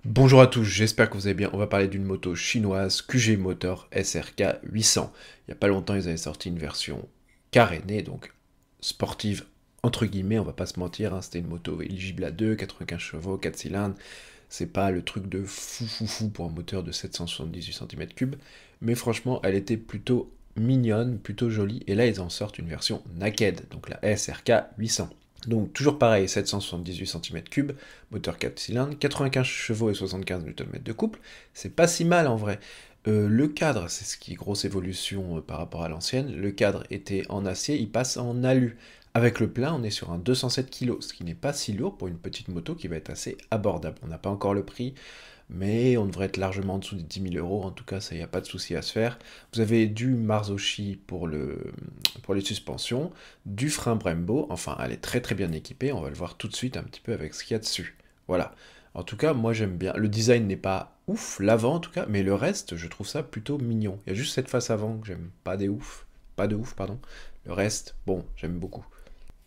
Bonjour à tous, j'espère que vous allez bien. On va parler d'une moto chinoise QG Motor SRK 800. Il n'y a pas longtemps, ils avaient sorti une version carénée, donc sportive entre guillemets, on va pas se mentir, hein. C'était une moto éligible à 2, 95 chevaux, 4 cylindres. C'est pas le truc de fou pour un moteur de 778 cm3, mais franchement, elle était plutôt mignonne, plutôt jolie. Et là, ils en sortent une version naked, donc la SRK 800. Donc toujours pareil, 778 cm3, moteur 4 cylindres, 95 chevaux et 75 Nm de couple, c'est pas si mal en vrai. Le cadre, c'est ce qui est grosse évolution par rapport à l'ancienne, le cadre était en acier, il passe en alu. Avec le plein, on est sur un 207 kg, ce qui n'est pas si lourd pour une petite moto qui va être assez abordable. On n'a pas encore le prix, mais on devrait être largement en dessous des 10 000 euros, en tout cas ça, il n'y a pas de souci à se faire. Vous avez du Marzocchi pour les suspensions, du frein Brembo, enfin elle est très bien équipée, on va le voir tout de suite un petit peu avec ce qu'il y a dessus. Voilà. En tout cas, moi j'aime bien. Le design n'est pas ouf, l'avant en tout cas, mais le reste, je trouve ça plutôt mignon. Il y a juste cette face avant que j'aime pas des ouf, pas de ouf, pardon. Le reste, bon, j'aime beaucoup.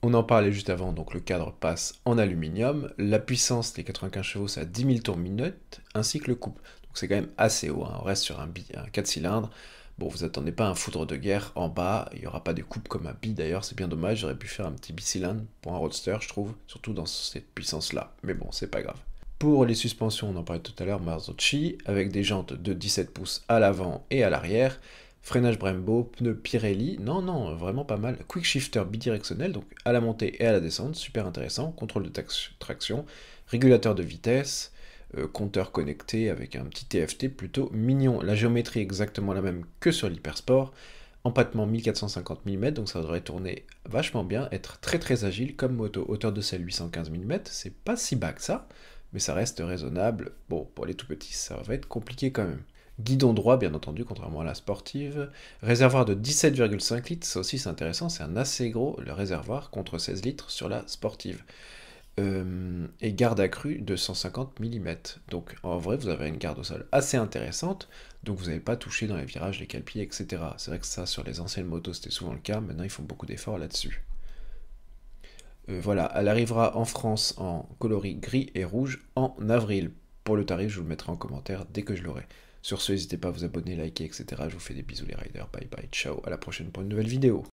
On en parlait juste avant, donc le cadre passe en aluminium. La puissance, les 95 chevaux, c'est à 10 000 tours minute, ainsi que le couple. Donc c'est quand même assez haut, hein. On reste sur un 4 cylindres. Bon, vous attendez pas un foudre de guerre en bas, il n'y aura pas de coupe comme un bi d'ailleurs, c'est bien dommage, j'aurais pu faire un petit bicylindre pour un roadster, je trouve, surtout dans cette puissance-là. Mais bon, c'est pas grave. Pour les suspensions, on en parlait tout à l'heure, Marzocchi, avec des jantes de 17 pouces à l'avant et à l'arrière, freinage Brembo, pneus Pirelli, non, vraiment pas mal. Quick shifter bidirectionnel, donc à la montée et à la descente, super intéressant. Contrôle de traction, régulateur de vitesse, compteur connecté avec un petit TFT plutôt mignon. La géométrie est exactement la même que sur l'Hypersport. Empattement 1450 mm, donc ça devrait tourner vachement bien, être très agile comme moto. Hauteur de selle 815 mm, c'est pas si bas que ça, mais ça reste raisonnable. Bon, pour les tout petits, ça va être compliqué quand même. Guidon droit, bien entendu, contrairement à la sportive. Réservoir de 17,5 litres, ça aussi c'est intéressant, c'est un assez gros le réservoir contre 16 litres sur la sportive. Et garde accrue de 150 mm. Donc en vrai, vous avez une garde au sol assez intéressante, donc vous n'avez pas touché dans les virages, les cale-pieds, etc. C'est vrai que ça, sur les anciennes motos, c'était souvent le cas, maintenant ils font beaucoup d'efforts là-dessus. Voilà, elle arrivera en France en coloris gris et rouge en avril. Pour le tarif, je vous le mettrai en commentaire dès que je l'aurai. Sur ce, n'hésitez pas à vous abonner, liker, etc. Je vous fais des bisous les riders. Bye bye, ciao, à la prochaine pour une nouvelle vidéo.